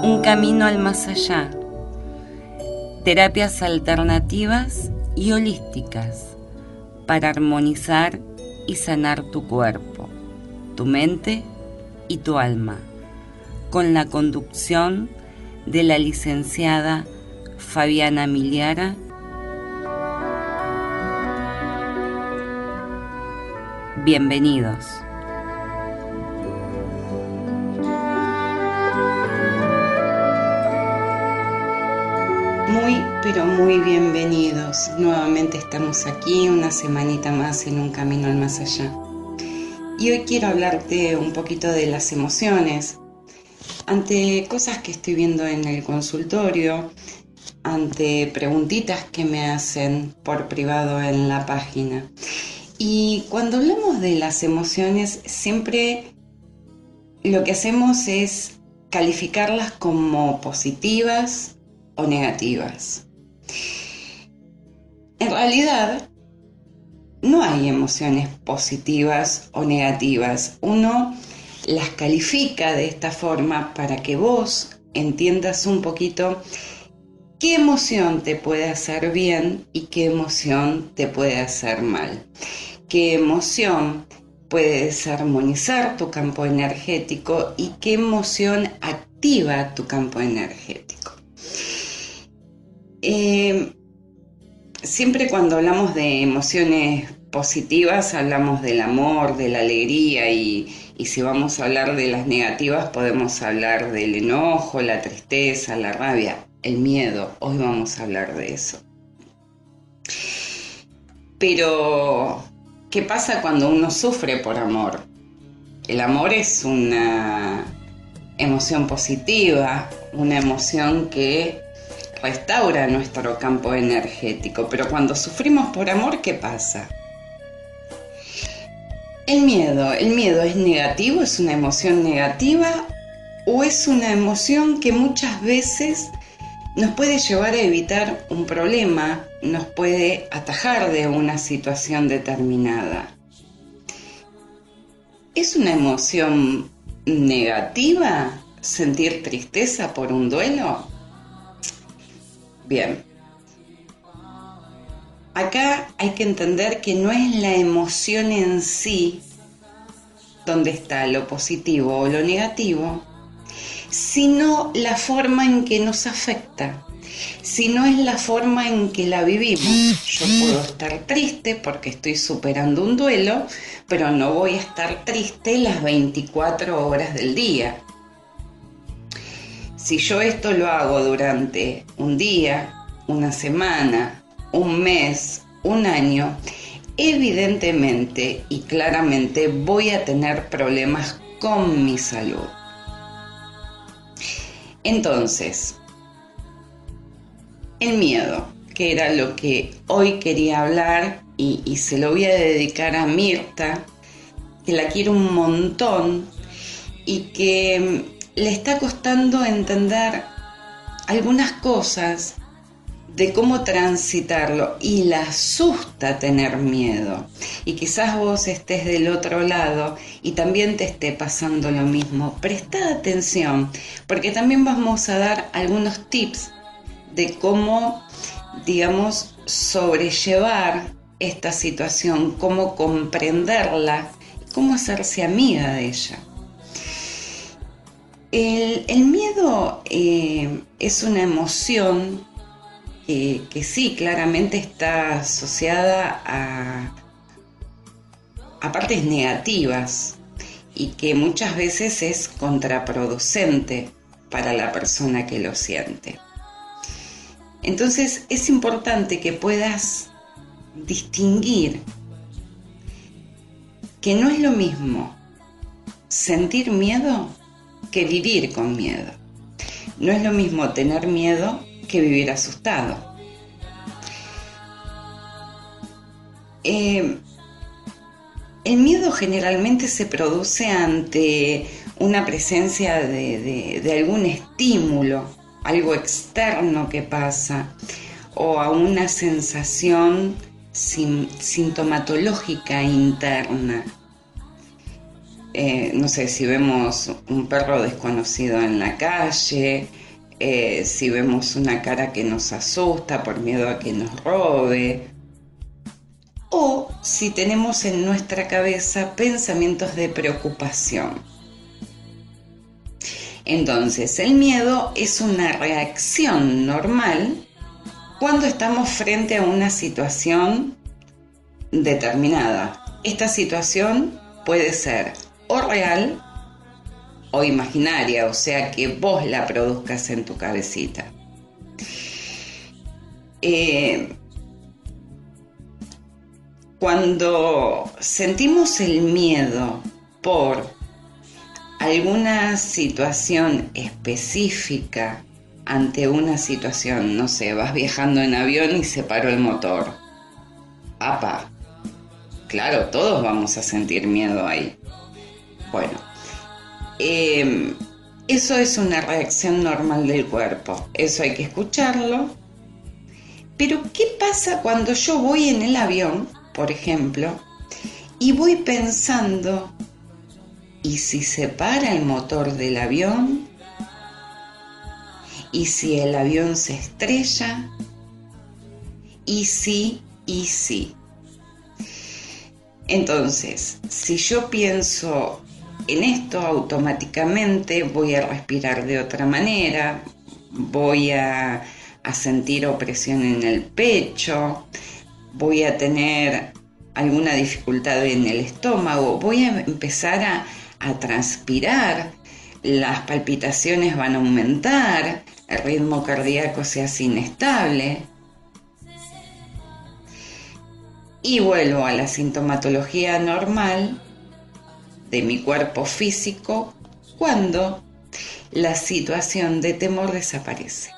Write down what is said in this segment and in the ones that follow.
Un camino al más allá. Terapias alternativas y holísticas para armonizar y sanar tu cuerpo, tu mente y tu alma, con la conducción de la licenciada Fabiana Miliara. Bienvenidos. Muy, pero muy bienvenidos. Nuevamente estamos aquí una semanita más en Un Camino al Más Allá. Y hoy quiero hablarte un poquito de las emociones. Ante cosas que estoy viendo en el consultorio, ante preguntitas que me hacen por privado en la página. Y cuando hablamos de las emociones, siempre lo que hacemos es calificarlas como positivas o negativas. En realidad, no hay emociones positivas o negativas. Uno las califica de esta forma para que vos entiendas un poquito qué emoción te puede hacer bien y qué emoción te puede hacer mal. Qué emoción puede desarmonizar tu campo energético y qué emoción activa tu campo energético. Siempre cuando hablamos de emociones positivas hablamos del amor, de la alegría y si vamos a hablar de las negativas podemos hablar del enojo, la tristeza, la rabia, el miedo. Hoy vamos a hablar de eso. Pero, ¿qué pasa cuando uno sufre por amor? El amor es una emoción positiva, una emoción que restaura nuestro campo energético, pero cuando sufrimos por amor, ¿qué pasa? El miedo es negativo, es una emoción negativa o es una emoción que muchas veces nos puede llevar a evitar un problema, nos puede atajar de una situación determinada. ¿Es una emoción negativa sentir tristeza por un duelo? Bien, acá hay que entender que no es la emoción en sí donde está lo positivo o lo negativo, sino la forma en que nos afecta, sino es la forma en que la vivimos. Yo puedo estar triste porque estoy superando un duelo, pero no voy a estar triste las 24 horas del día. Si yo esto lo hago durante un día, una semana, un mes, un año, evidentemente y claramente voy a tener problemas con mi salud. Entonces, el miedo, que era lo que hoy quería hablar y se lo voy a dedicar a Mirta, que la quiero un montón y que le está costando entender algunas cosas de cómo transitarlo y la asusta tener miedo. Y quizás vos estés del otro lado y también te esté pasando lo mismo. Prestá atención, porque también vamos a dar algunos tips de cómo, digamos, sobrellevar esta situación, cómo comprenderla, cómo hacerse amiga de ella. El miedo es una emoción que sí, claramente está asociada a partes negativas y que muchas veces es contraproducente para la persona que lo siente. Entonces es importante que puedas distinguir que no es lo mismo sentir miedo que vivir con miedo. No es lo mismo tener miedo que vivir asustado. El miedo generalmente se produce ante una presencia de algún estímulo, algo externo que pasa, o a una sensación sintomatológica interna. no sé, si vemos un perro desconocido en la calle, si vemos una cara que nos asusta por miedo a que nos robe, o si tenemos en nuestra cabeza pensamientos de preocupación. Entonces, el miedo es una reacción normal cuando estamos frente a una situación determinada. Esta situación puede ser o real o imaginaria, o sea que vos la produzcas en tu cabecita. Cuando sentimos el miedo por alguna situación específica, ante una situación, no sé, vas viajando en avión y se paró el motor. ¡Apa! Claro, todos vamos a sentir miedo ahí. Bueno, eso es una reacción normal del cuerpo, eso hay que escucharlo. Pero ¿qué pasa cuando yo voy en el avión, por ejemplo, y voy pensando, ¿y si se para el motor del avión? ¿Y si el avión se estrella? ¿Y si? Entonces, si yo pienso en esto, automáticamente voy a respirar de otra manera, voy a sentir opresión en el pecho, voy a tener alguna dificultad en el estómago, voy a empezar a transpirar, las palpitaciones van a aumentar, el ritmo cardíaco se hace inestable. Y vuelvo a la sintomatología normal de mi cuerpo físico cuando la situación de temor desaparece.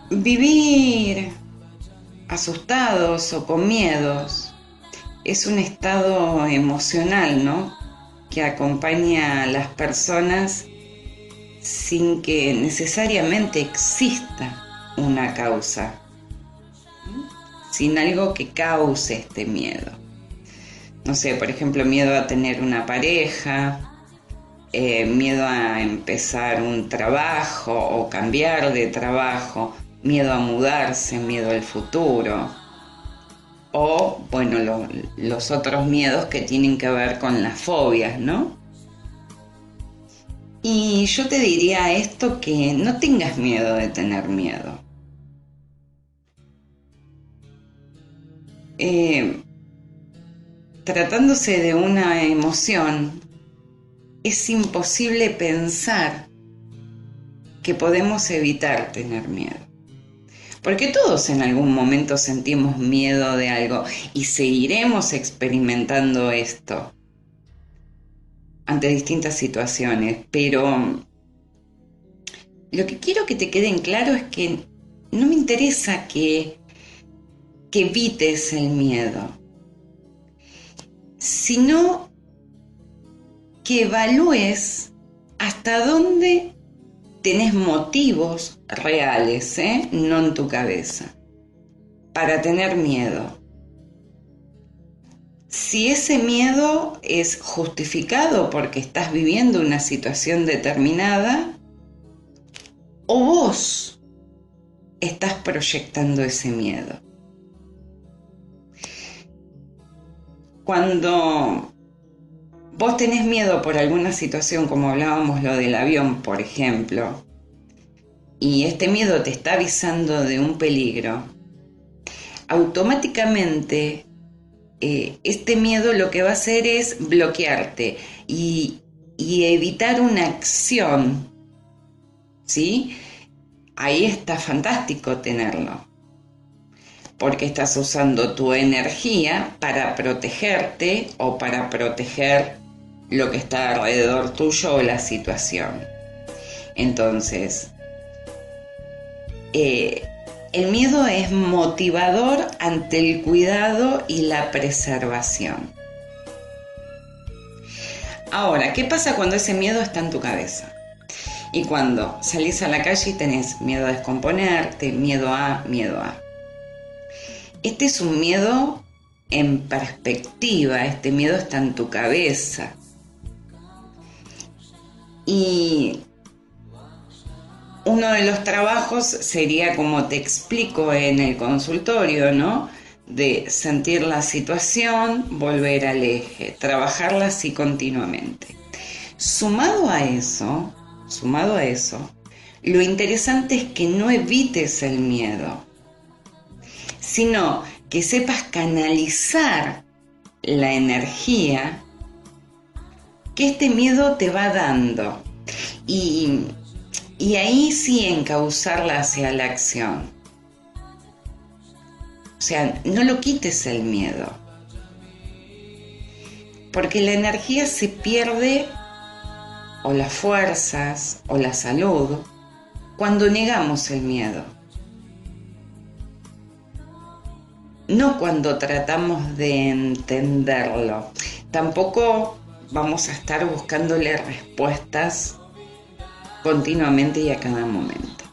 Vivir asustados o con miedos es un estado emocional, ¿no?, que acompaña a las personas sin que necesariamente exista una causa, sin algo que cause este miedo. No sé, por ejemplo, miedo a tener una pareja, miedo a empezar un trabajo o cambiar de trabajo, miedo a mudarse, miedo al futuro, o, bueno, los otros miedos que tienen que ver con las fobias, ¿no? Y yo te diría esto, que no tengas miedo de tener miedo. Tratándose de una emoción, es imposible pensar que podemos evitar tener miedo. Porque todos en algún momento sentimos miedo de algo y seguiremos experimentando esto ante distintas situaciones, pero lo que quiero que te quede en claro es que no me interesa que evites el miedo, sino que evalúes hasta dónde tenés motivos reales, no en tu cabeza, para tener miedo. Si ese miedo es justificado porque estás viviendo una situación determinada, o vos estás proyectando ese miedo. Cuando vos tenés miedo por alguna situación, como hablábamos lo del avión, por ejemplo, y este miedo te está avisando de un peligro, automáticamente este miedo lo que va a hacer es bloquearte y evitar una acción, ¿sí? Ahí está fantástico tenerlo, porque estás usando tu energía para protegerte o para proteger lo que está alrededor tuyo o la situación. Entonces, el miedo es motivador ante el cuidado y la preservación. Ahora, ¿qué pasa cuando ese miedo está en tu cabeza? Y cuando salís a la calle y tenés miedo a descomponerte, miedo a. Este es un miedo en perspectiva, este miedo está en tu cabeza. Y uno de los trabajos sería, como te explico en el consultorio, ¿no? De sentir la situación, volver al eje, trabajarla así continuamente. Sumado a eso, lo interesante es que no evites el miedo, sino que sepas canalizar la energía que este miedo te va dando y ahí sí encauzarla hacia la acción. O sea, no lo quites el miedo, porque la energía se pierde, o las fuerzas, o la salud, cuando negamos el miedo. No cuando tratamos de entenderlo. Tampoco vamos a estar buscándole respuestas continuamente y a cada momento.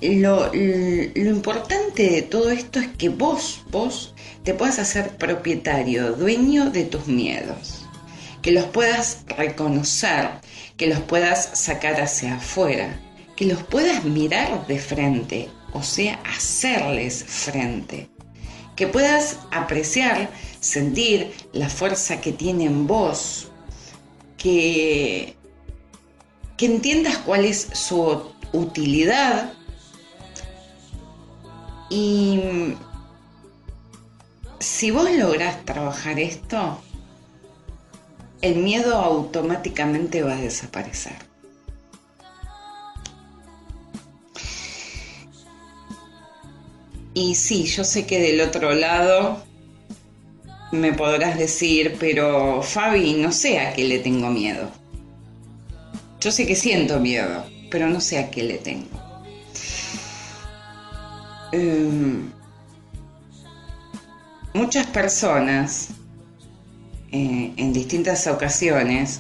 Lo importante de todo esto es que vos te puedas hacer propietario, dueño de tus miedos, que los puedas reconocer, que los puedas sacar hacia afuera, que los puedas mirar de frente, o sea, hacerles frente, que puedas apreciar, sentir la fuerza que tiene en vos, que entiendas cuál es su utilidad y si vos lográs trabajar esto, el miedo automáticamente va a desaparecer. Y sí, yo sé que del otro lado me podrás decir, pero Fabi, no sé a qué le tengo miedo. Yo sé que siento miedo, pero no sé a qué le tengo. Muchas personas en distintas ocasiones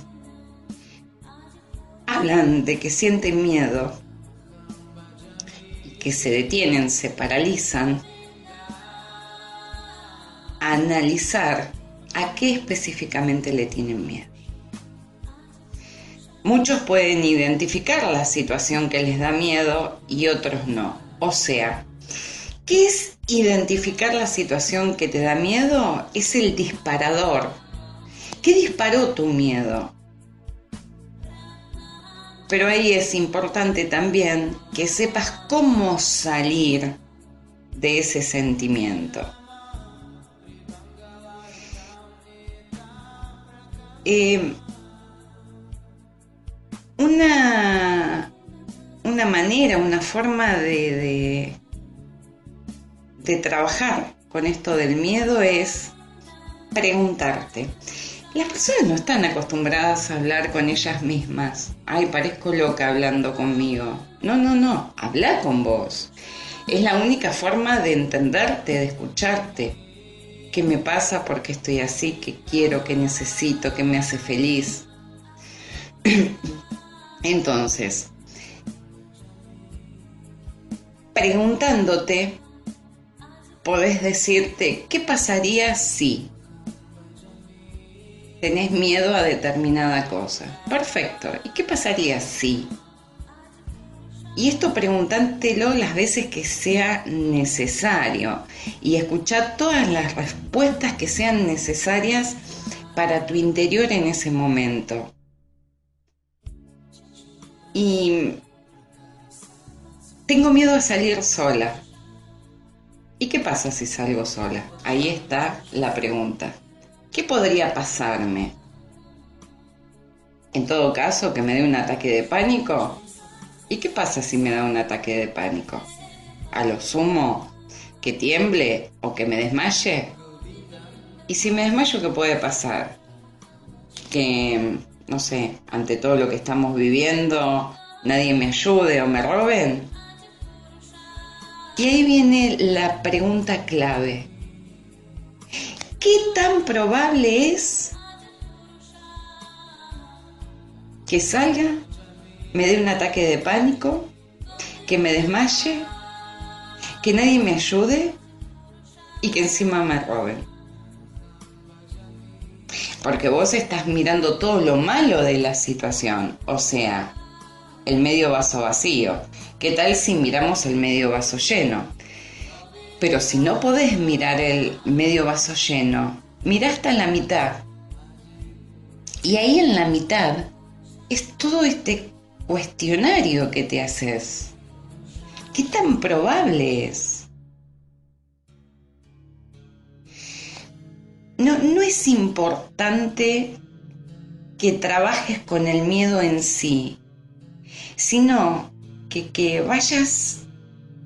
hablan de que sienten miedo, que se detienen, se paralizan a analizar a qué específicamente le tienen miedo. Muchos pueden identificar la situación que les da miedo y otros no. O sea, ¿qué es identificar la situación que te da miedo? Es el disparador. ¿Qué disparó tu miedo? Pero ahí es importante también que sepas cómo salir de ese sentimiento. Una manera, una forma de trabajar con esto del miedo es preguntarte. Las personas no están acostumbradas a hablar con ellas mismas. Ay, parezco loca hablando conmigo. No, habla con vos. Es la única forma de entenderte, de escucharte. ¿Qué me pasa? ¿Por qué estoy así? ¿Qué quiero? ¿Qué necesito? ¿Qué me hace feliz? Entonces, preguntándote, podés decirte, ¿qué pasaría si tenés miedo a determinada cosa? Perfecto. ¿Y qué pasaría si? Y esto preguntátelo las veces que sea necesario y escuchá todas las respuestas que sean necesarias para tu interior en ese momento. Y tengo miedo a salir sola. ¿Y qué pasa si salgo sola? Ahí está la pregunta. ¿Qué podría pasarme? En todo caso, que me dé un ataque de pánico. ¿Y qué pasa si me da un ataque de pánico? A lo sumo, que tiemble o que me desmaye. ¿Y si me desmayo, qué puede pasar? Que, no sé, ante todo lo que estamos viviendo, nadie me ayude o me roben. Y ahí viene la pregunta clave. ¿Qué tan probable es que salga, me dé un ataque de pánico, que me desmaye, que nadie me ayude y que encima me roben. Porque vos estás mirando todo lo malo de la situación, o sea, el medio vaso vacío. ¿Qué tal si miramos el medio vaso lleno? Pero si no podés mirar el medio vaso lleno, mirá hasta la mitad. Y ahí en la mitad es todo este cuestionario que te haces. ¿Qué tan probable es? No es importante que trabajes con el miedo en sí, sino que vayas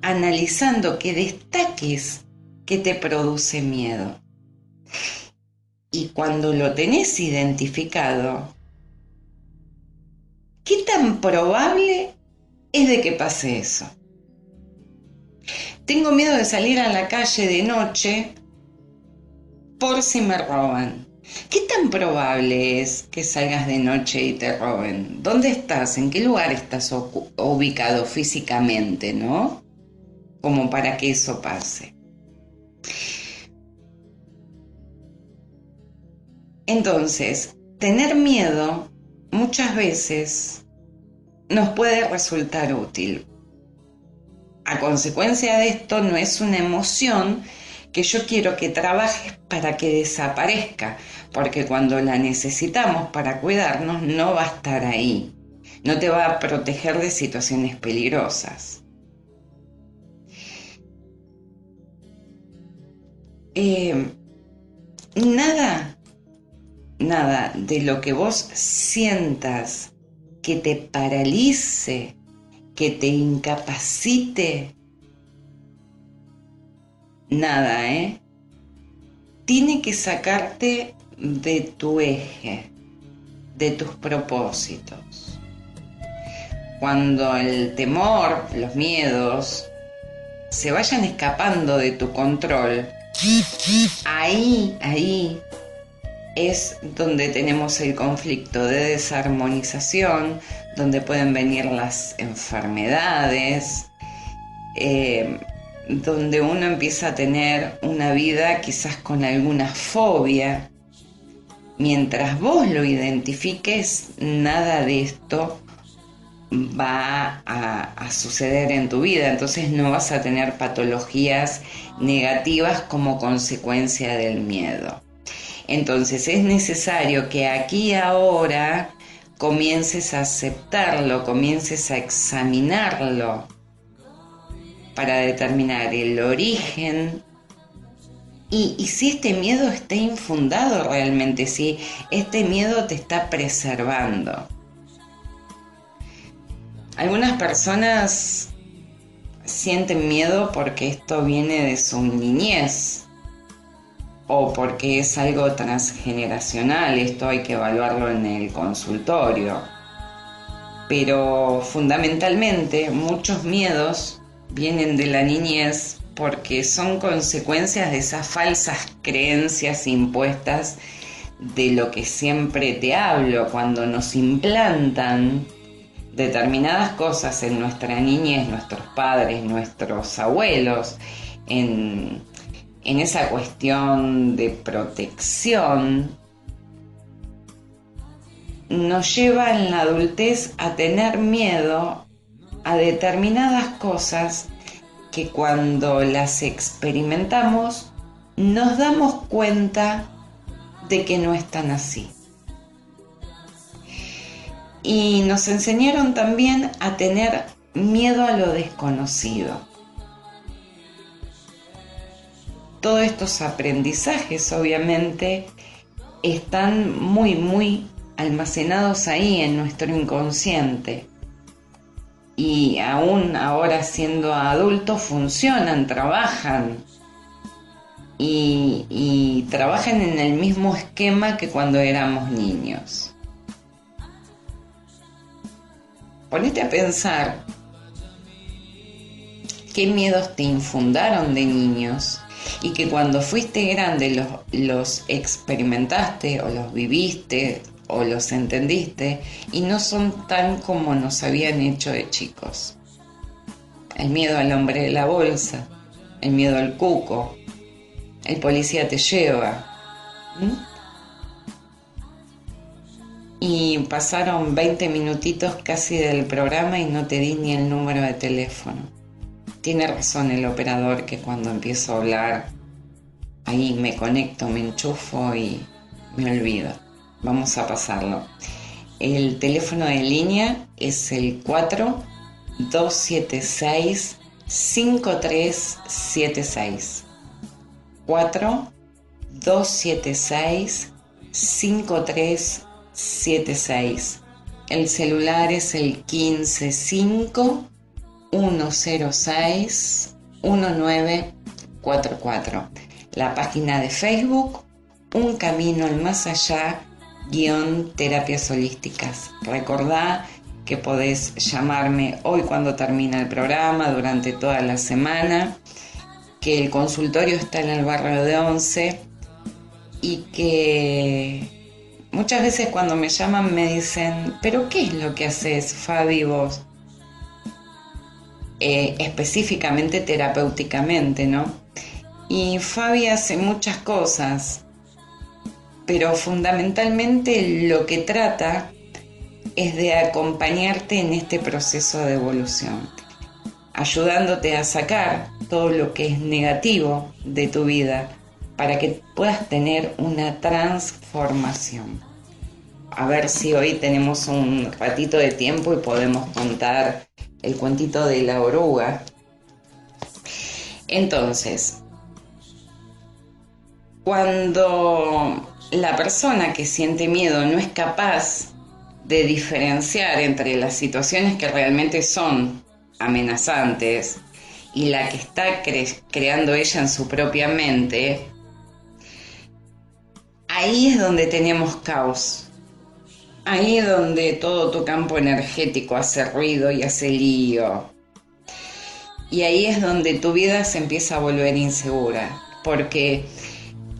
analizando, que destaques qué te produce miedo. Y cuando lo tenés identificado, ¿qué tan probable es de que pase eso? Tengo miedo de salir a la calle de noche por si me roban. ¿Qué tan probable es que salgas de noche y te roben? ¿Dónde estás? ¿En qué lugar estás ubicado físicamente, no? Como para que eso pase. Entonces, tener miedo muchas veces nos puede resultar útil. A consecuencia de esto, no es una emoción que yo quiero que trabajes para que desaparezca, porque cuando la necesitamos para cuidarnos no va a estar ahí, no te va a proteger de situaciones peligrosas. Nada de lo que vos sientas que te paralice, que te incapacite, nada, tiene que sacarte de tu eje, de tus propósitos. Cuando el temor, los miedos, se vayan escapando de tu control, ahí es donde tenemos el conflicto de desarmonización, donde pueden venir las enfermedades, donde uno empieza a tener una vida quizás con alguna fobia. Mientras vos lo identifiques, nada de esto va a suceder en tu vida, entonces no vas a tener patologías negativas como consecuencia del miedo. Entonces es necesario que aquí y ahora comiences a aceptarlo, comiences a examinarlo para determinar el origen y si este miedo está infundado realmente, si este miedo te está preservando. Algunas personas sienten miedo porque esto viene de su niñez o porque es algo transgeneracional, esto hay que evaluarlo en el consultorio. Pero fundamentalmente muchos miedos vienen de la niñez porque son consecuencias de esas falsas creencias impuestas de lo que siempre te hablo, cuando nos implantan determinadas cosas en nuestra niñez, nuestros padres, nuestros abuelos, en esa cuestión de protección, nos lleva en la adultez a tener miedo a determinadas cosas que cuando las experimentamos nos damos cuenta de que no están así. Y nos enseñaron también a tener miedo a lo desconocido. Todos estos aprendizajes obviamente están muy almacenados ahí en nuestro inconsciente. Y aún ahora siendo adultos funcionan, trabajan. Y trabajan en el mismo esquema que cuando éramos niños. Ponete a pensar qué miedos te infundaron de niños y que cuando fuiste grande los experimentaste o los viviste o los entendiste y no son tan como nos habían hecho de chicos. El miedo al hombre de la bolsa, el miedo al cuco, el policía te lleva. Y pasaron 20 minutitos casi del programa y no te di ni el número de teléfono. Tiene razón el operador que cuando empiezo a hablar, ahí me conecto, me enchufo y me olvido. Vamos a pasarlo. El teléfono de línea es el 4-276-5376. 4-276-5376. El celular es el 155-106-1944. La página de Facebook, Un Camino al Más Allá, _terapias holísticas. Recordá que podés llamarme hoy cuando termina el programa, durante toda la semana, que el consultorio está en el barrio de Once y que muchas veces cuando me llaman me dicen, ¿pero qué es lo que haces, Fabi, vos? Específicamente terapéuticamente, ¿no? Y Fabi hace muchas cosas, pero fundamentalmente lo que trata es de acompañarte en este proceso de evolución, ayudándote a sacar todo lo que es negativo de tu vida para que puedas tener una transformación. A ver si hoy tenemos un ratito de tiempo y podemos contar el cuentito de la oruga. Entonces, cuando la persona que siente miedo no es capaz de diferenciar entre las situaciones que realmente son amenazantes y la que está creando ella en su propia mente, ahí es donde tenemos caos. Ahí es donde todo tu campo energético hace ruido y hace lío. Y ahí es donde tu vida se empieza a volver insegura, porque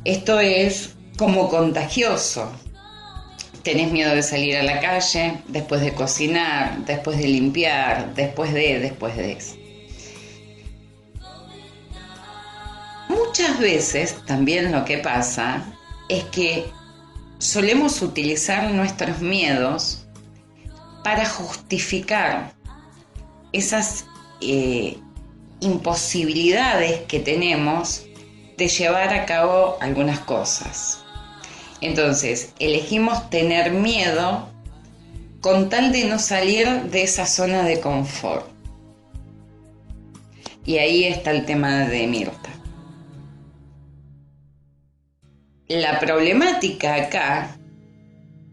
esto es como contagioso. Tenés miedo de salir a la calle, después de cocinar, después de limpiar, después de. Muchas veces también lo que pasa es que solemos utilizar nuestros miedos para justificar esas imposibilidades que tenemos de llevar a cabo algunas cosas. Entonces, elegimos tener miedo con tal de no salir de esa zona de confort. Y ahí está el tema de Mirta. La problemática acá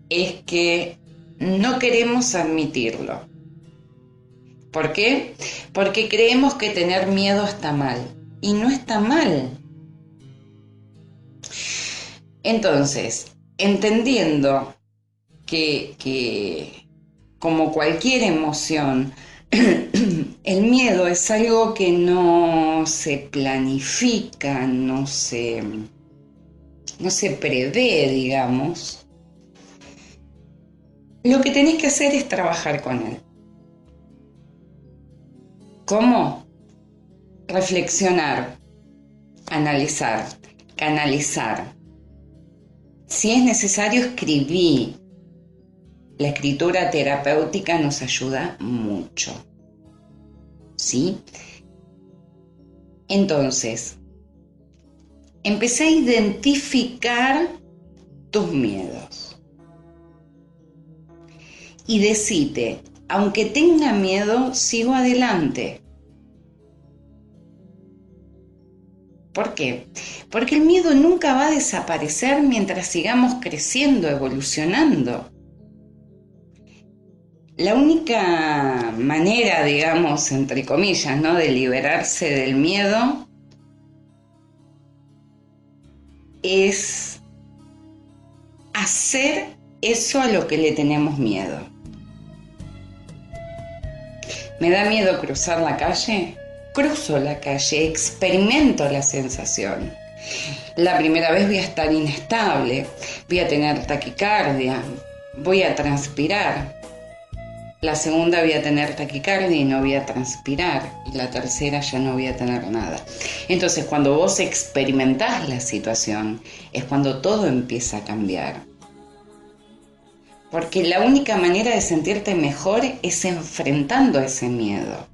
es que no queremos admitirlo. ¿Por qué? Porque creemos que tener miedo está mal. Y no está mal. Entonces, entendiendo que como cualquier emoción, el miedo es algo que no se planifica, no se prevé, digamos, lo que tenés que hacer es trabajar con él. ¿Cómo? Reflexionar, analizar, canalizar. Si es necesario, escribir. La escritura terapéutica nos ayuda mucho. ¿Sí? Entonces, empecé a identificar tus miedos. Y decite, aunque tenga miedo, sigo adelante. ¿Por qué? Porque el miedo nunca va a desaparecer mientras sigamos creciendo, evolucionando. La única manera, digamos, entre comillas, ¿no?, de liberarse del miedo es hacer eso a lo que le tenemos miedo. ¿Me da miedo cruzar la calle? Cruzo la calle, experimento la sensación. La primera vez voy a estar inestable, voy a tener taquicardia, voy a transpirar. La segunda voy a tener taquicardia y no voy a transpirar. Y la tercera ya no voy a tener nada. Entonces, cuando vos experimentás la situación, es cuando todo empieza a cambiar. Porque la única manera de sentirte mejor es enfrentando ese miedo.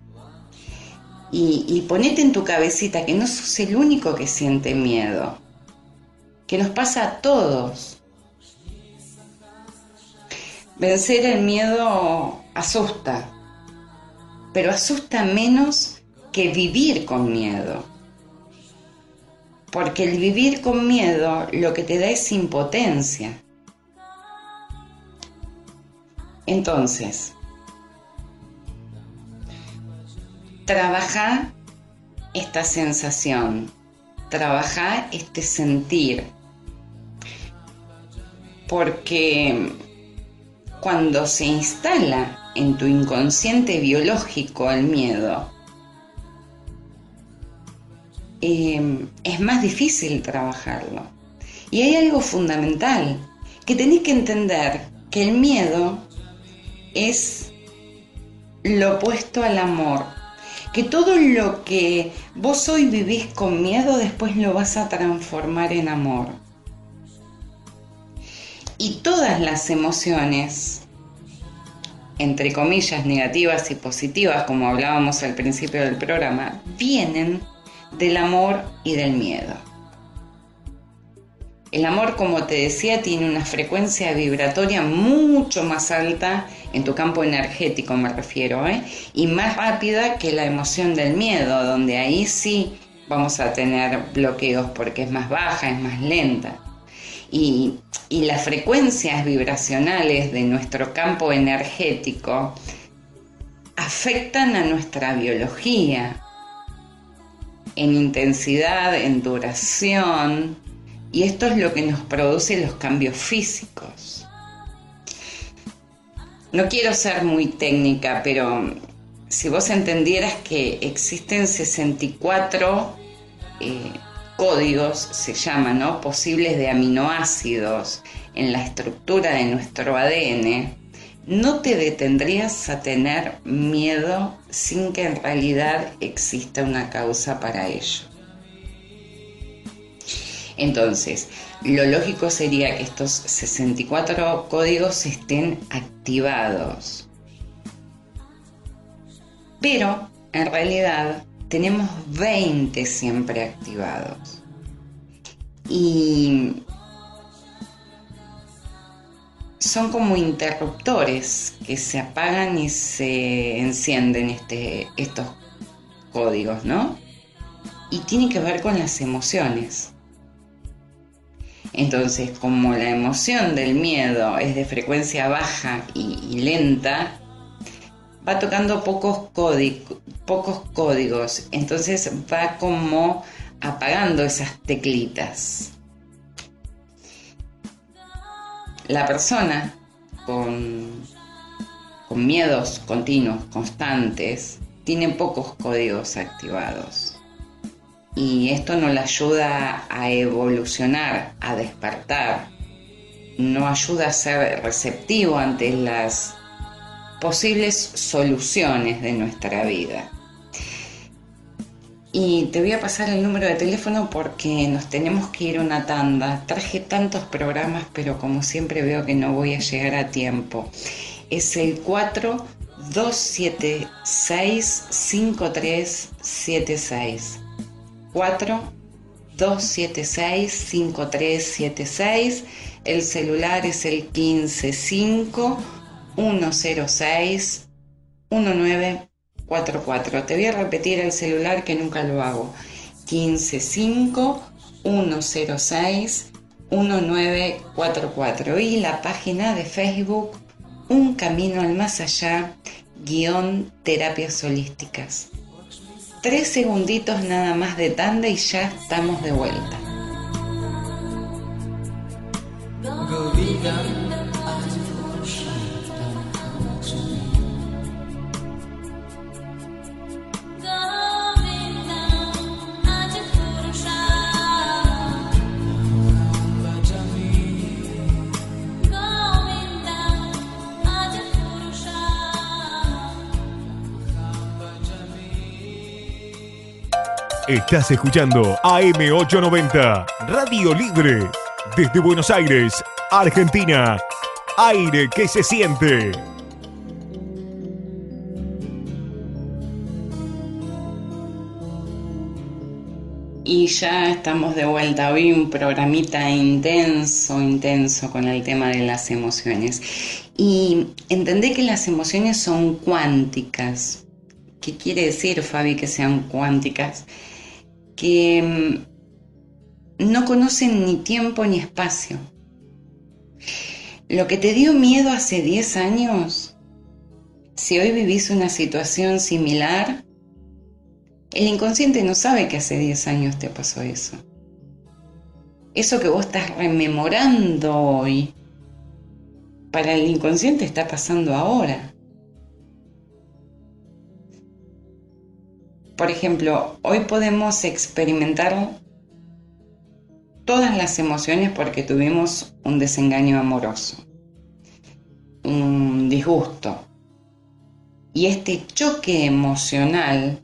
Y ponete en tu cabecita que no sos el único que siente miedo. Que nos pasa a todos. Vencer el miedo asusta, pero asusta menos que vivir con miedo. Porque el vivir con miedo lo que te da es impotencia. Entonces, trabaja esta sensación, trabaja este sentir, porque cuando se instala en tu inconsciente biológico el miedo, es más difícil trabajarlo. Y hay algo fundamental, que tenés que entender que el miedo es lo opuesto al amor. Que todo lo que vos hoy vivís con miedo, después lo vas a transformar en amor. Y todas las emociones, entre comillas, negativas y positivas, como hablábamos al principio del programa, vienen del amor y del miedo. El amor, como te decía, tiene una frecuencia vibratoria mucho más alta en tu campo energético, me refiero, y más rápida que la emoción del miedo, donde ahí sí vamos a tener bloqueos porque es más baja, es más lenta. Y las frecuencias vibracionales de nuestro campo energético afectan a nuestra biología en intensidad, en duración, y esto es lo que nos produce los cambios físicos. No quiero ser muy técnica, pero si vos entendieras que existen 64 códigos, se llaman, ¿no?, posibles de aminoácidos en la estructura de nuestro ADN, no te detendrías a tener miedo sin que en realidad exista una causa para ello. Entonces, lo lógico sería que estos 64 códigos estén activados. Pero, en realidad, tenemos 20 siempre activados. Y son como interruptores que se apagan y se encienden estos códigos, ¿no? Y tiene que ver con las emociones. Entonces, como la emoción del miedo es de frecuencia baja y lenta, va tocando pocos códigos, entonces va como apagando esas teclitas. La persona con miedos continuos, constantes, tiene pocos códigos activados. Y esto no le ayuda a evolucionar, a despertar, no ayuda a ser receptivo ante las posibles soluciones de nuestra vida. Y te voy a pasar el número de teléfono porque nos tenemos que ir a una tanda. Traje tantos programas, pero como siempre veo que no voy a llegar a tiempo. Es el 4-276-5376. 4-276-5376. El celular es el 155-106-1944. Te voy a repetir el celular que nunca lo hago. 155-106-1944. Y la página de Facebook Un Camino al Más Allá _terapias holísticas. 3 segunditos nada más de tanda y ya estamos de vuelta. Estás escuchando AM890, Radio Libre, desde Buenos Aires, Argentina. Aire que se siente. Y ya estamos de vuelta. Hoy un programita intenso con el tema de las emociones. Y entendé que las emociones son cuánticas. ¿Qué quiere decir, Fabi, que sean cuánticas? Que no conocen ni tiempo ni espacio. Lo que te dio miedo hace 10 años, si hoy vivís una situación similar, el inconsciente no sabe que hace 10 años te pasó eso. Eso que vos estás rememorando hoy, para el inconsciente está pasando ahora. Por ejemplo, hoy podemos experimentar todas las emociones porque tuvimos un desengaño amoroso, un disgusto. Y este choque emocional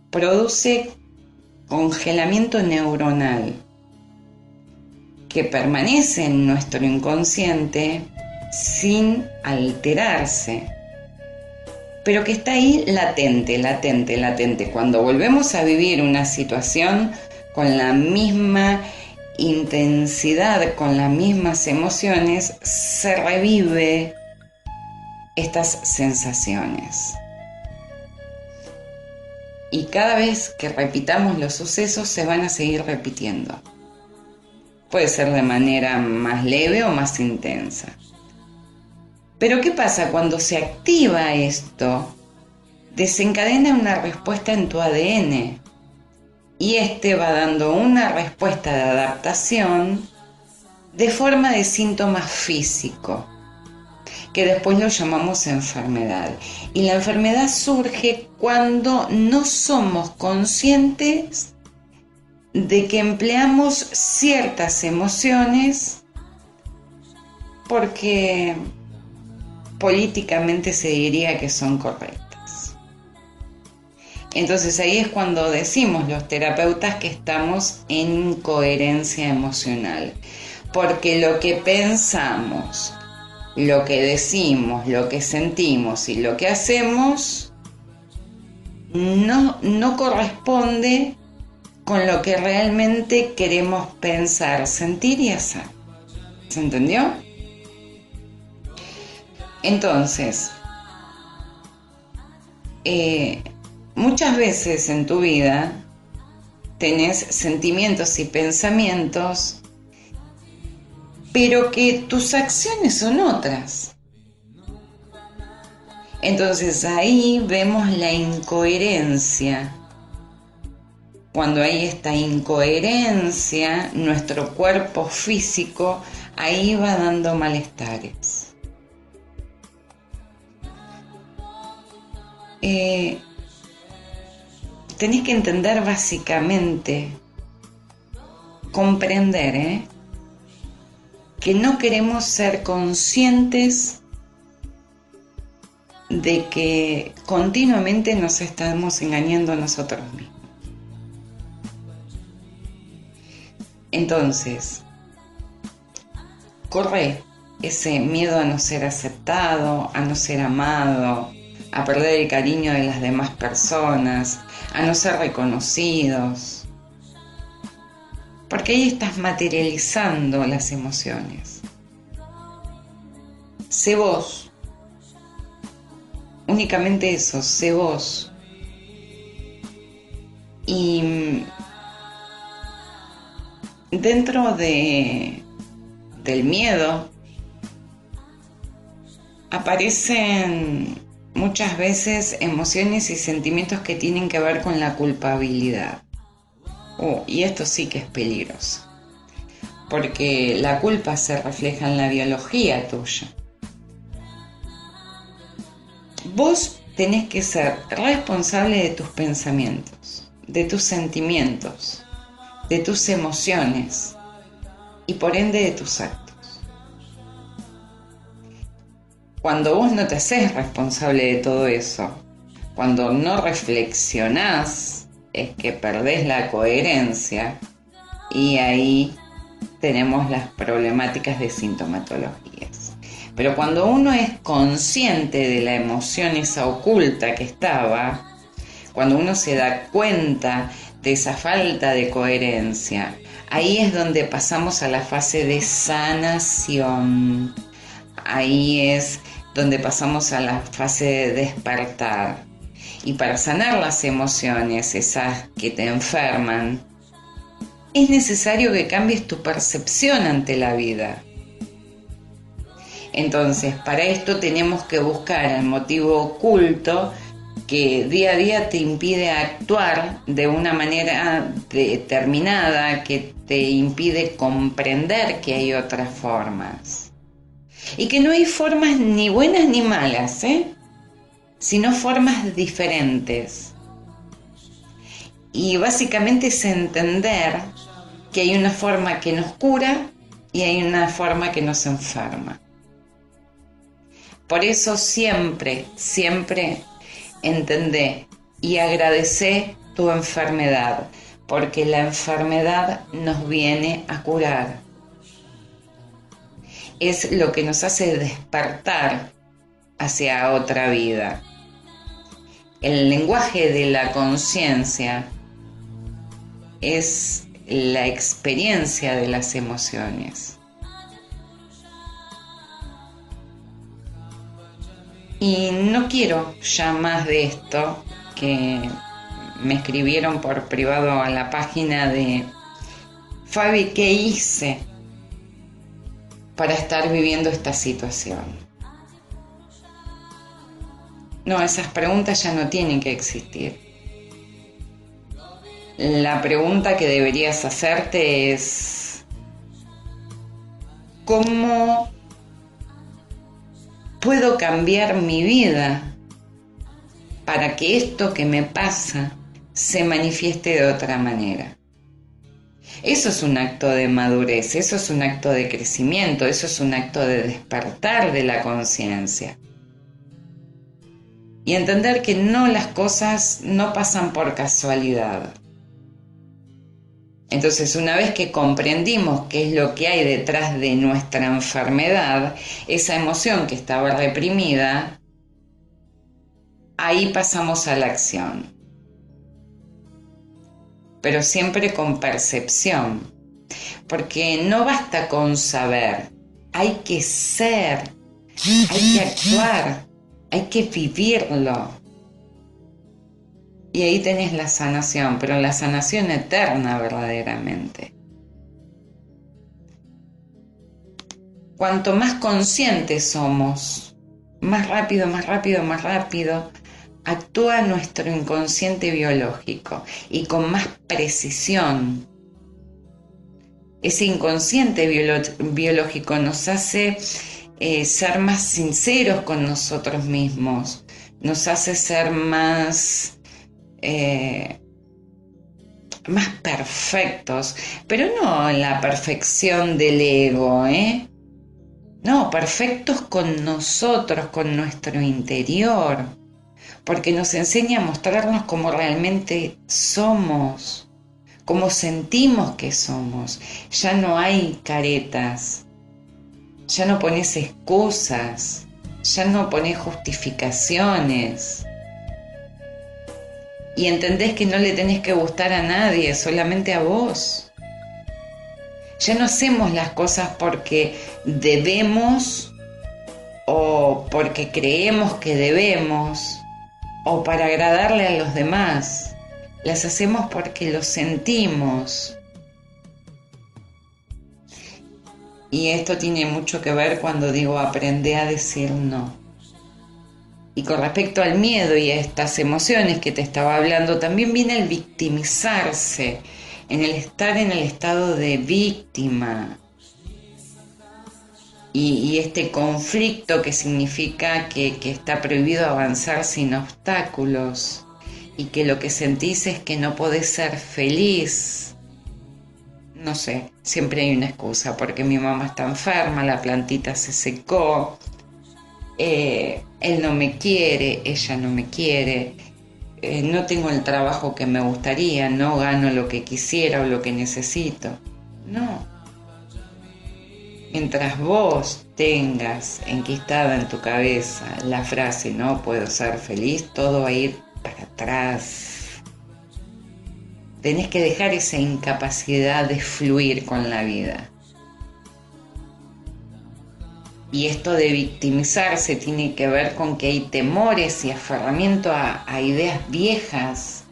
produce congelamiento neuronal que permanece en nuestro inconsciente sin alterarse, pero que está ahí latente. Cuando volvemos a vivir una situación con la misma intensidad, con las mismas emociones, se revive estas sensaciones. Y cada vez que repitamos los sucesos se van a seguir repitiendo. Puede ser de manera más leve o más intensa. Pero ¿qué pasa? Cuando se activa esto, desencadena una respuesta en tu ADN. Y este va dando una respuesta de adaptación de forma de síntoma físico, que después lo llamamos enfermedad. Y la enfermedad surge cuando no somos conscientes de que empleamos ciertas emociones porque políticamente se diría que son correctas. Entonces ahí es cuando decimos los terapeutas que estamos en incoherencia emocional, porque lo que pensamos, lo que decimos, lo que sentimos y lo que hacemos no corresponde con lo que realmente queremos pensar, sentir y hacer. ¿Se entendió? Entonces, muchas veces en tu vida tenés sentimientos y pensamientos, pero que tus acciones son otras. Entonces ahí vemos la incoherencia. Cuando hay esta incoherencia, nuestro cuerpo físico ahí va dando malestares. Tenés que entender básicamente, comprender, que no queremos ser conscientes de que continuamente nos estamos engañando a nosotros mismos. Entonces, corre ese miedo a no ser aceptado, a no ser amado, a perder el cariño de las demás personas, a no ser reconocidos. Porque ahí estás materializando las emociones. Sé vos. Únicamente eso, sé vos. Y dentro del miedo aparecen muchas veces emociones y sentimientos que tienen que ver con la culpabilidad. Y esto sí que es peligroso, porque la culpa se refleja en la biología tuya. Vos tenés que ser responsable de tus pensamientos, de tus sentimientos, de tus emociones y por ende de tus actos. Cuando vos no te haces responsable de todo eso, cuando no reflexionás es que perdés la coherencia y ahí tenemos las problemáticas de sintomatologías. Pero cuando uno es consciente de la emoción esa oculta que estaba, cuando uno se da cuenta de esa falta de coherencia, ahí es donde pasamos a la fase de sanación. Ahí es donde pasamos a la fase de despertar. Y para sanar las emociones, esas que te enferman, es necesario que cambies tu percepción ante la vida. Entonces, para esto tenemos que buscar el motivo oculto que día a día te impide actuar de una manera determinada, que te impide comprender que hay otras formas. Y que no hay formas ni buenas ni malas, sino formas diferentes. Y básicamente es entender que hay una forma que nos cura y hay una forma que nos enferma. Por eso siempre entendé y agradecé tu enfermedad, porque la enfermedad nos viene a curar. Es lo que nos hace despertar hacia otra vida. El lenguaje de la conciencia es la experiencia de las emociones. Y no quiero ya más de esto, que me escribieron por privado a la página de Fabi, ¿qué hice para estar viviendo esta situación? No, esas preguntas ya no tienen que existir. La pregunta que deberías hacerte es: ¿cómo puedo cambiar mi vida para que esto que me pasa se manifieste de otra manera? Eso es un acto de madurez, eso es un acto de crecimiento, eso es un acto de despertar de la conciencia. Y entender que no, las cosas no pasan por casualidad. Entonces, una vez que comprendimos qué es lo que hay detrás de nuestra enfermedad, esa emoción que estaba reprimida, ahí pasamos a la acción. Pero siempre con percepción, porque no basta con saber, hay que ser, hay que actuar, hay que vivirlo. Y ahí tenés la sanación, pero la sanación eterna verdaderamente. Cuanto más conscientes somos, más rápido actúa nuestro inconsciente biológico y con más precisión. Ese inconsciente biológico nos hace ser más sinceros con nosotros mismos, nos hace ser más perfectos, pero no la perfección del ego, no, perfectos con nosotros, con nuestro interior, porque nos enseña a mostrarnos como realmente somos, como sentimos que somos. Ya no hay caretas, ya no pones excusas, ya no pones justificaciones. Y entendés que no le tenés que gustar a nadie, solamente a vos. Ya no hacemos las cosas porque debemos o porque creemos que debemos o para agradarle a los demás. Las hacemos porque lo sentimos. Y esto tiene mucho que ver cuando digo aprende a decir no. Y con respecto al miedo y a estas emociones que te estaba hablando, también viene el victimizarse, en el estar en el estado de víctima. Y este conflicto que significa que está prohibido avanzar sin obstáculos y que lo que sentís es que no podés ser feliz. No sé, siempre hay una excusa, porque mi mamá está enferma, la plantita se secó, él no me quiere, ella no me quiere, no tengo el trabajo que me gustaría, no gano lo que quisiera o lo que necesito. No. Mientras vos tengas enquistada en tu cabeza la frase no puedo ser feliz, todo va a ir para atrás. Tenés que dejar esa incapacidad de fluir con la vida. Y esto de victimizarse tiene que ver con que hay temores y aferramiento a ideas viejas,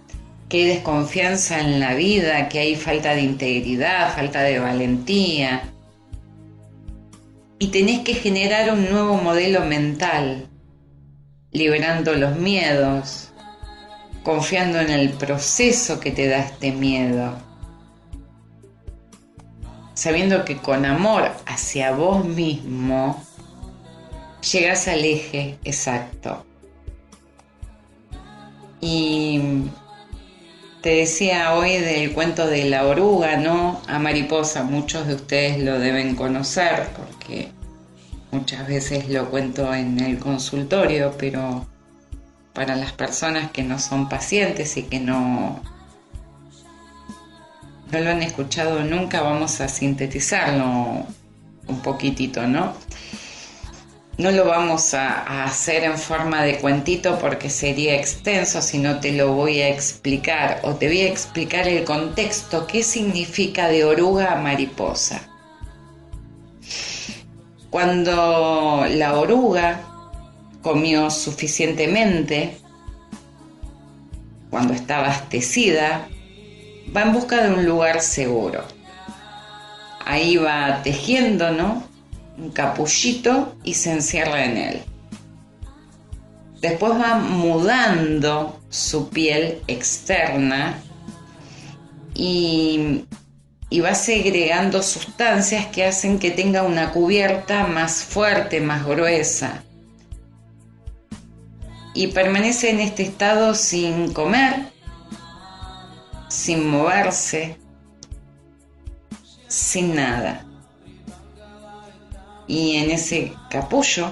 que hay desconfianza en la vida, que hay falta de integridad, falta de valentía. Y tenés que generar un nuevo modelo mental, liberando los miedos, confiando en el proceso que te da este miedo, sabiendo que con amor hacia vos mismo llegás al eje exacto. Y te decía hoy del cuento de la oruga, ¿no? A mariposa, muchos de ustedes lo deben conocer porque muchas veces lo cuento en el consultorio, pero para las personas que no son pacientes y que no lo han escuchado nunca, vamos a sintetizarlo un poquitito, ¿no? No lo vamos a hacer en forma de cuentito porque sería extenso, sino te lo voy a explicar o te voy a explicar el contexto, qué significa de oruga a mariposa. Cuando la oruga comió suficientemente, cuando está abastecida, va en busca de un lugar seguro. Ahí va tejiendo, ¿no? Un capullito y se encierra en él. Después va mudando su piel externa y va segregando sustancias que hacen que tenga una cubierta más fuerte, más gruesa. Y permanece en este estado sin comer, sin moverse, sin nada. Y en ese capullo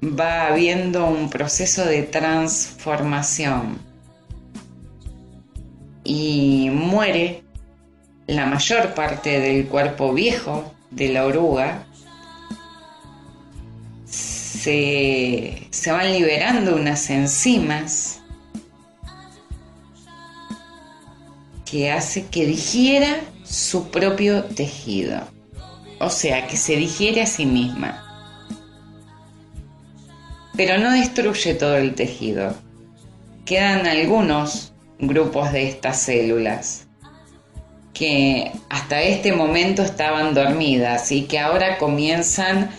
va habiendo un proceso de transformación y muere la mayor parte del cuerpo viejo de la oruga. Se van liberando unas enzimas que hace que digiera su propio tejido, o sea, que se digiere a sí misma. Pero no destruye todo el tejido. Quedan algunos grupos de estas células que hasta este momento estaban dormidas y que ahora comienzan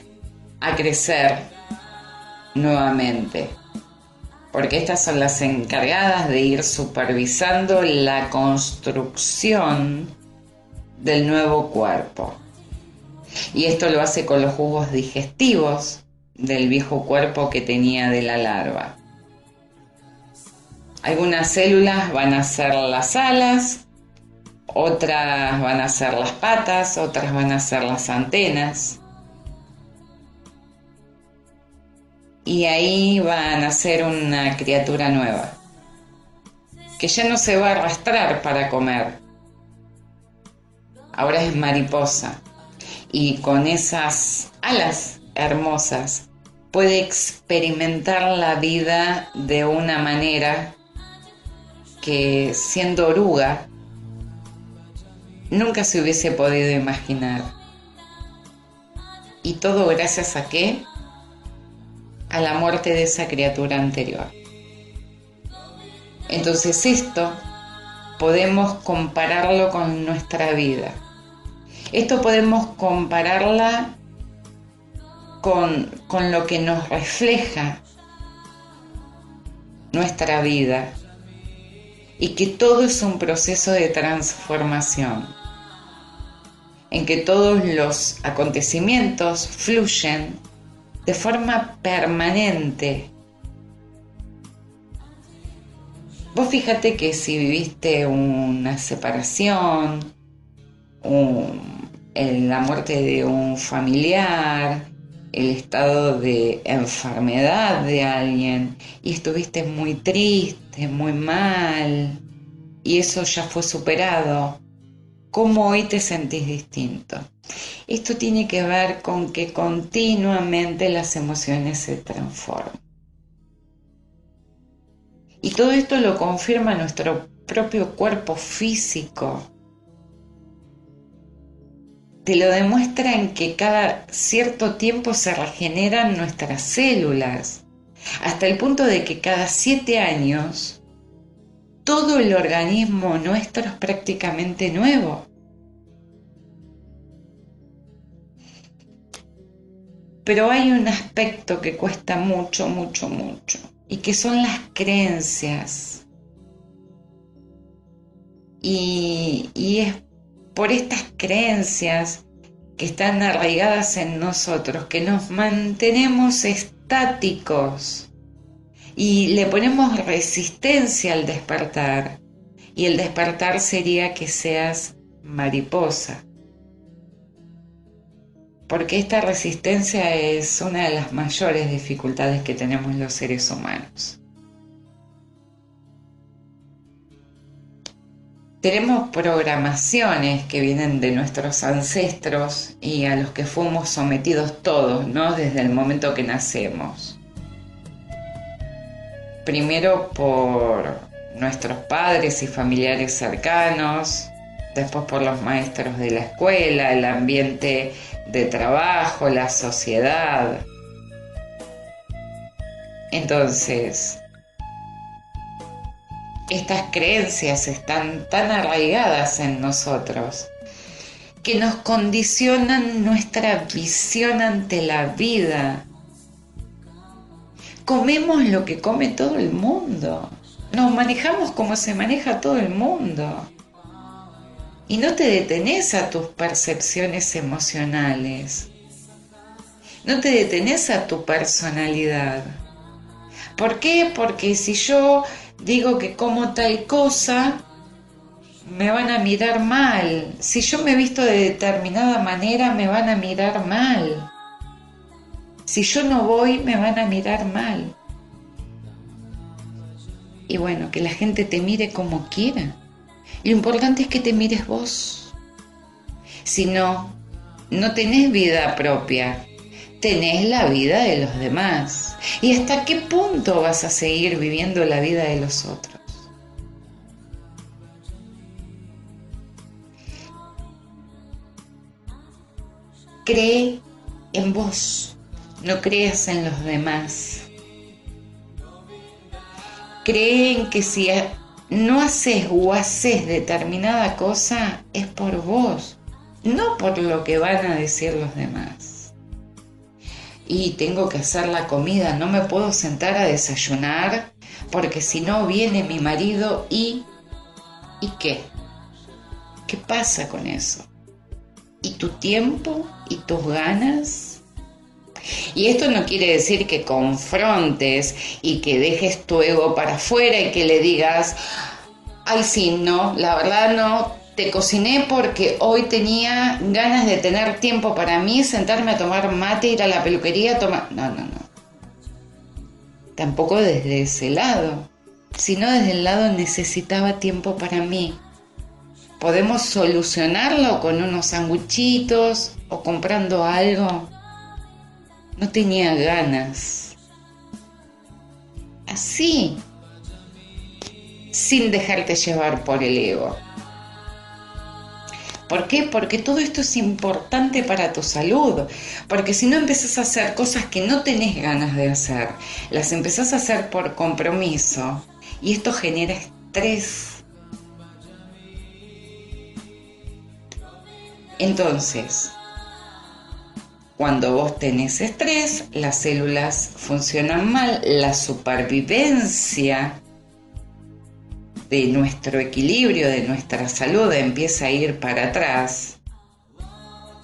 a crecer nuevamente, porque estas son las encargadas de ir supervisando la construcción del nuevo cuerpo. Y esto lo hace con los jugos digestivos del viejo cuerpo que tenía de la larva. Algunas células van a ser las alas, otras van a ser las patas, otras van a ser las antenas. Y ahí van a ser una criatura nueva, que ya no se va a arrastrar para comer. Ahora es mariposa. Y con esas alas hermosas puede experimentar la vida de una manera que, siendo oruga, nunca se hubiese podido imaginar. ¿Y todo gracias a qué? A la muerte de esa criatura anterior. Entonces esto podemos compararlo con nuestra vida. Esto podemos compararla con lo que nos refleja nuestra vida, y que todo es un proceso de transformación, en que todos los acontecimientos fluyen de forma permanente. Vos fíjate que si viviste una separación, la muerte de un familiar, el estado de enfermedad de alguien y estuviste muy triste, muy mal, y eso ya fue superado, ¿cómo hoy te sentís distinto? Esto tiene que ver con que continuamente las emociones se transforman. Y todo esto lo confirma nuestro propio cuerpo físico. Te lo demuestra en que cada cierto tiempo se regeneran nuestras células, hasta el punto de que cada 7 años todo el organismo nuestro es prácticamente nuevo. Pero hay un aspecto que cuesta mucho, mucho, mucho, y que son las creencias. Y es por estas creencias que están arraigadas en nosotros, que nos mantenemos estáticos y le ponemos resistencia al despertar. Y el despertar sería que seas mariposa. Porque esta resistencia es una de las mayores dificultades que tenemos los seres humanos. Tenemos programaciones que vienen de nuestros ancestros y a los que fuimos sometidos todos, ¿no? Desde el momento que nacemos. Primero por nuestros padres y familiares cercanos, después por los maestros de la escuela, el ambiente de trabajo, la sociedad. Entonces, estas creencias están tan arraigadas en nosotros que nos condicionan nuestra visión ante la vida. Comemos lo que come todo el mundo. Nos manejamos como se maneja todo el mundo. Y no te detenés a tus percepciones emocionales. No te detenés a tu personalidad. ¿Por qué? Porque si yo digo que como tal cosa, me van a mirar mal. Si yo me visto de determinada manera, me van a mirar mal. Si yo no voy, me van a mirar mal. Y bueno, que la gente te mire como quiera. Lo importante es que te mires vos. Si no, no tenés vida propia. Tenés la vida de los demás. ¿Y hasta qué punto vas a seguir viviendo la vida de los otros? Cree en vos, no creas en los demás. Cree en que si no haces o haces determinada cosa, es por vos, no por lo que van a decir los demás. Y tengo que hacer la comida, no me puedo sentar a desayunar porque si no viene mi marido ¿y qué? ¿Qué pasa con eso? ¿Y tu tiempo? ¿Y tus ganas? Y esto no quiere decir que confrontes y que dejes tu ego para afuera y que le digas, ay sí, no, la verdad no, te cociné porque hoy tenía ganas de tener tiempo para mí, sentarme a tomar mate, ir a la peluquería, tomar... No. Tampoco desde ese lado, sino desde el lado necesitaba tiempo para mí. Podemos solucionarlo con unos sanguchitos o comprando algo. No tenía ganas. Así, sin dejarte llevar por el ego. ¿Por qué? Porque todo esto es importante para tu salud. Porque si no empezás a hacer cosas que no tenés ganas de hacer, las empezás a hacer por compromiso y esto genera estrés. Entonces, cuando vos tenés estrés, las células funcionan mal, la supervivencia de nuestro equilibrio, de nuestra salud empieza a ir para atrás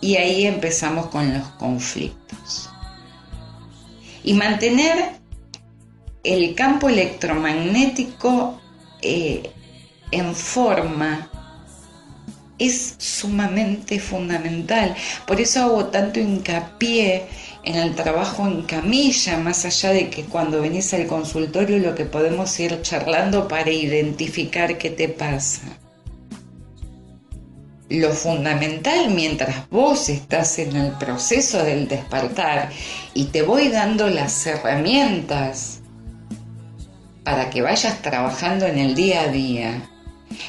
y ahí empezamos con los conflictos. Y mantener el campo electromagnético en forma es sumamente fundamental. Por eso hago tanto hincapié en el trabajo en camilla, más allá de que cuando venís al consultorio lo que podemos ir charlando para identificar qué te pasa. Lo fundamental mientras vos estás en el proceso del despertar y te voy dando las herramientas para que vayas trabajando en el día a día.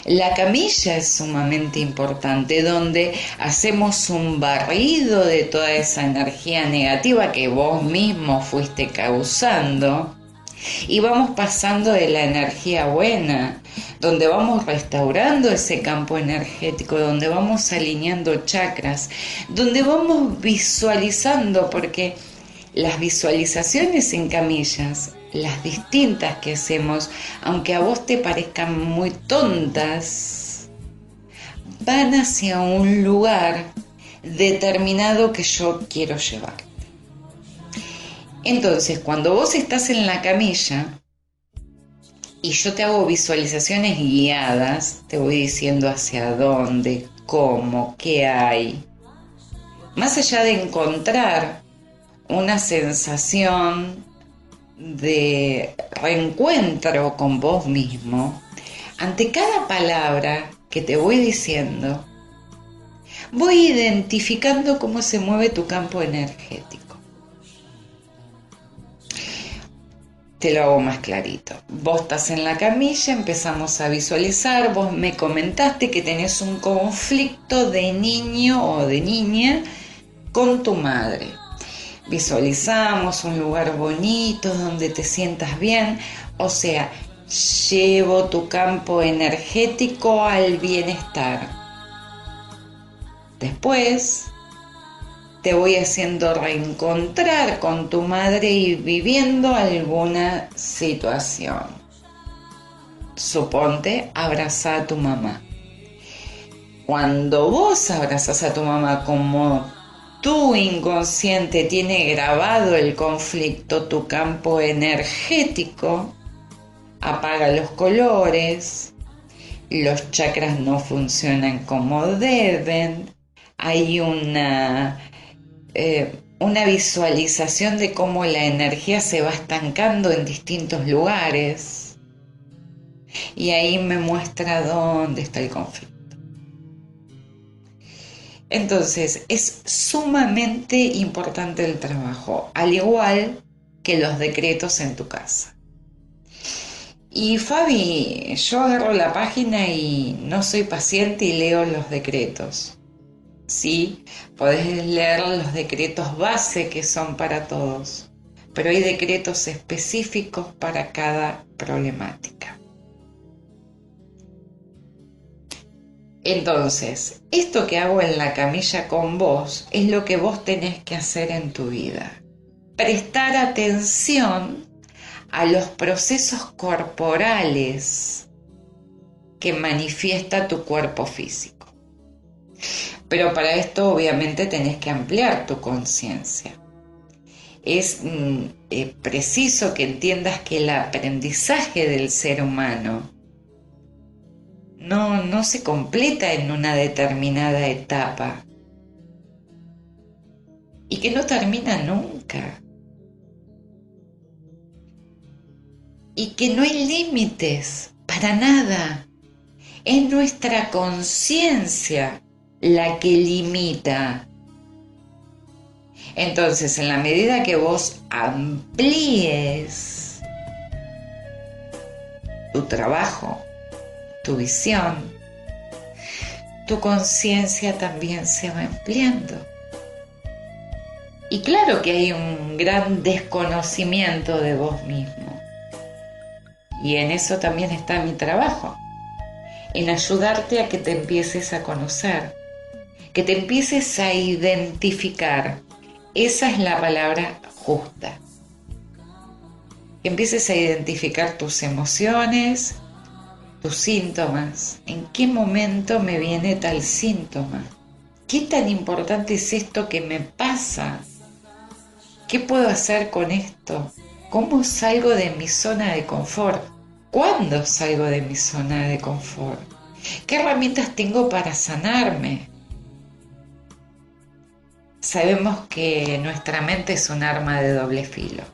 La camilla es sumamente importante, donde hacemos un barrido de toda esa energía negativa que vos mismo fuiste causando y vamos pasando de la energía buena, donde vamos restaurando ese campo energético, donde vamos alineando chakras, donde vamos visualizando, porque las visualizaciones en camillas, las distintas que hacemos, aunque a vos te parezcan muy tontas, van hacia un lugar determinado que yo quiero llevar. Entonces, cuando vos estás en la camilla y yo te hago visualizaciones guiadas, te voy diciendo hacia dónde, cómo, qué hay, más allá de encontrar una sensación de reencuentro con vos mismo, ante cada palabra que te voy diciendo, voy identificando cómo se mueve tu campo energético. Te lo hago más clarito. Vos estás en la camilla, empezamos a visualizar, vos me comentaste que tenés un conflicto de niño o de niña con tu madre. Visualizamos un lugar bonito donde te sientas bien, o sea, llevo tu campo energético al bienestar. Después te voy haciendo reencontrar con tu madre y viviendo alguna situación. Suponte, abraza a tu mamá. Cuando vos abrazás a tu mamá, como tu inconsciente tiene grabado el conflicto, tu campo energético apaga los colores, los chakras no funcionan como deben, hay una visualización de cómo la energía se va estancando en distintos lugares y ahí me muestra dónde está el conflicto. Entonces, es sumamente importante el trabajo, al igual que los decretos en tu casa. Y Fabi, yo agarro la página y no soy paciente y leo los decretos. Sí, podés leer los decretos base que son para todos, pero hay decretos específicos para cada problemática. Entonces, esto que hago en la camilla con vos es lo que vos tenés que hacer en tu vida. Prestar atención a los procesos corporales que manifiesta tu cuerpo físico. Pero para esto obviamente tenés que ampliar tu conciencia. Es preciso que entiendas que el aprendizaje del ser humano no se completa en una determinada etapa y que no termina nunca. Y que no hay límites para nada. Es nuestra conciencia la que limita. Entonces, en la medida que vos amplíes tu trabajo, tu visión, tu conciencia también se va ampliando. Y claro que hay un gran desconocimiento de vos mismo. Y en eso también está mi trabajo, en ayudarte a que te empieces a conocer, que te empieces a identificar. Esa es la palabra justa. Que empieces a identificar tus emociones, tus síntomas. ¿En qué momento me viene tal síntoma? ¿Qué tan importante es esto que me pasa? ¿Qué puedo hacer con esto? ¿Cómo salgo de mi zona de confort? ¿Cuándo salgo de mi zona de confort? ¿Qué herramientas tengo para sanarme? Sabemos que nuestra mente es un arma de doble filo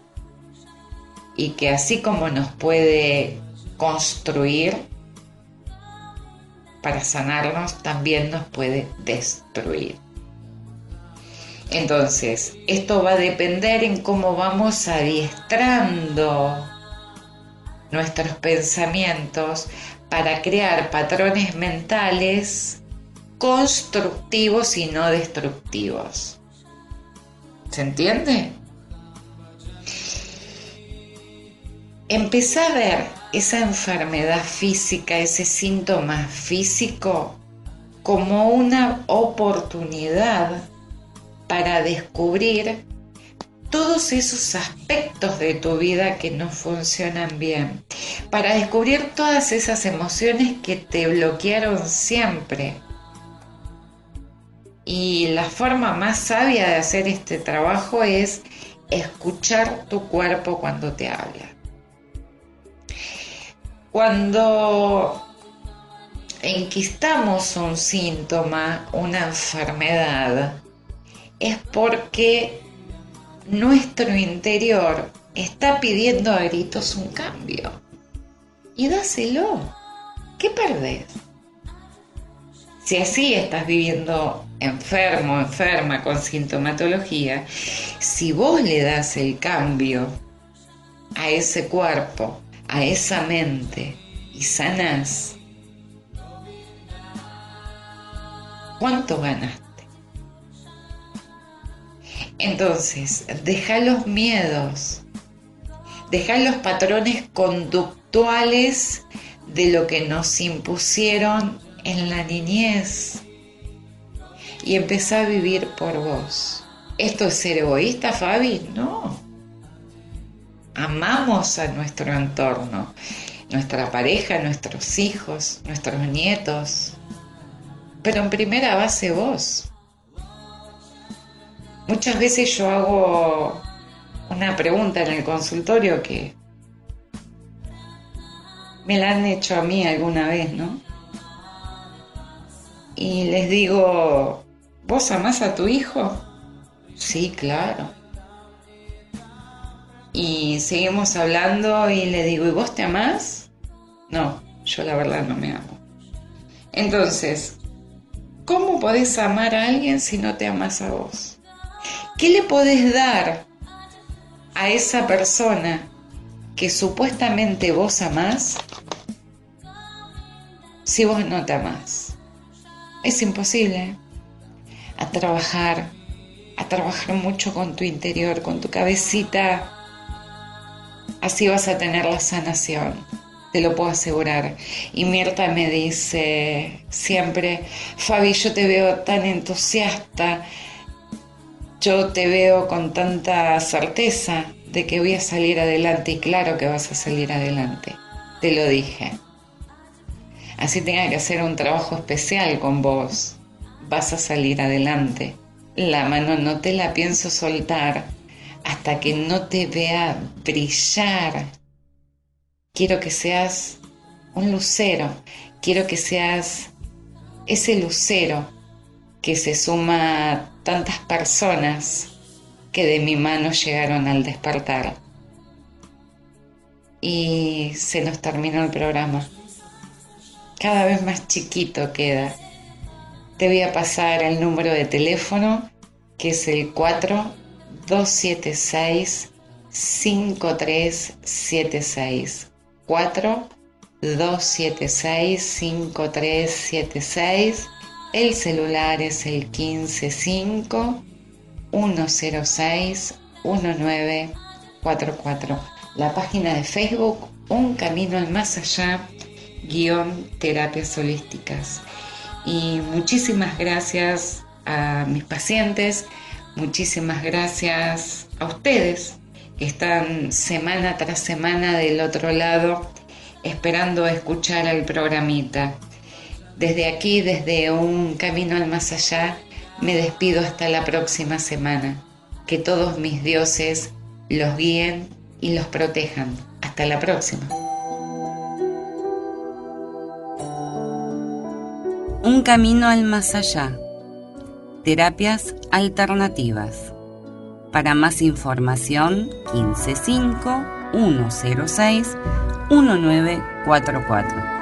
y que así como nos puede construir para sanarnos, también nos puede destruir. Entonces, esto va a depender en cómo vamos adiestrando nuestros pensamientos para crear patrones mentales constructivos y no destructivos. ¿Se entiende? Empezá a ver esa enfermedad física, ese síntoma físico, como una oportunidad para descubrir todos esos aspectos de tu vida que no funcionan bien, para descubrir todas esas emociones que te bloquearon siempre. Y la forma más sabia de hacer este trabajo es escuchar tu cuerpo cuando te habla. Cuando enquistamos un síntoma, una enfermedad, es porque nuestro interior está pidiendo a gritos un cambio. Y dáselo. ¿Qué perdés? Si así estás viviendo enfermo, enferma, con sintomatología, si vos le das el cambio a ese cuerpo, a esa mente y sanás, ¿cuánto ganaste? Entonces, deja los miedos, deja los patrones conductuales de lo que nos impusieron en la niñez y empezá a vivir por vos. ¿Esto es ser egoísta, Fabi? No. Amamos a nuestro entorno, nuestra pareja, nuestros hijos, nuestros nietos, pero en primera base vos. Muchas veces yo hago una pregunta en el consultorio que me la han hecho a mí alguna vez, ¿no? Y les digo, ¿vos amás a tu hijo? Sí, claro. Y seguimos hablando y le digo, ¿y vos te amás? No, yo la verdad no me amo. Entonces, ¿cómo podés amar a alguien si no te amás a vos? ¿Qué le podés dar a esa persona que supuestamente vos amás si vos no te amás? Es imposible. A trabajar mucho con tu interior, con tu cabecita. Así vas a tener la sanación, te lo puedo asegurar. Y Mirta me dice siempre, Fabi, yo te veo tan entusiasta, yo te veo con tanta certeza de que voy a salir adelante, y claro que vas a salir adelante, te lo dije. Así tenga que hacer un trabajo especial con vos, vas a salir adelante. La mano no te la pienso soltar hasta que no te vea brillar. Quiero que seas un lucero, quiero que seas ese lucero que se suma a tantas personas que de mi mano llegaron al despertar. Y se nos terminó el programa. Cada vez más chiquito queda. Te voy a pasar el número de teléfono, que es el 4-276-5376. 4-276-5376. El celular es el 155-106-1944. La página de Facebook, Un Camino al Más Allá, _terapias holísticas. Y muchísimas gracias a mis pacientes, muchísimas gracias a ustedes que están semana tras semana del otro lado esperando escuchar el programita. Desde aquí, desde Un Camino al Más Allá, me despido hasta la próxima semana. Que todos mis dioses los guíen y los protejan. Hasta la próxima. Un camino al más allá. Terapias alternativas. Para más información, 155 106 1944.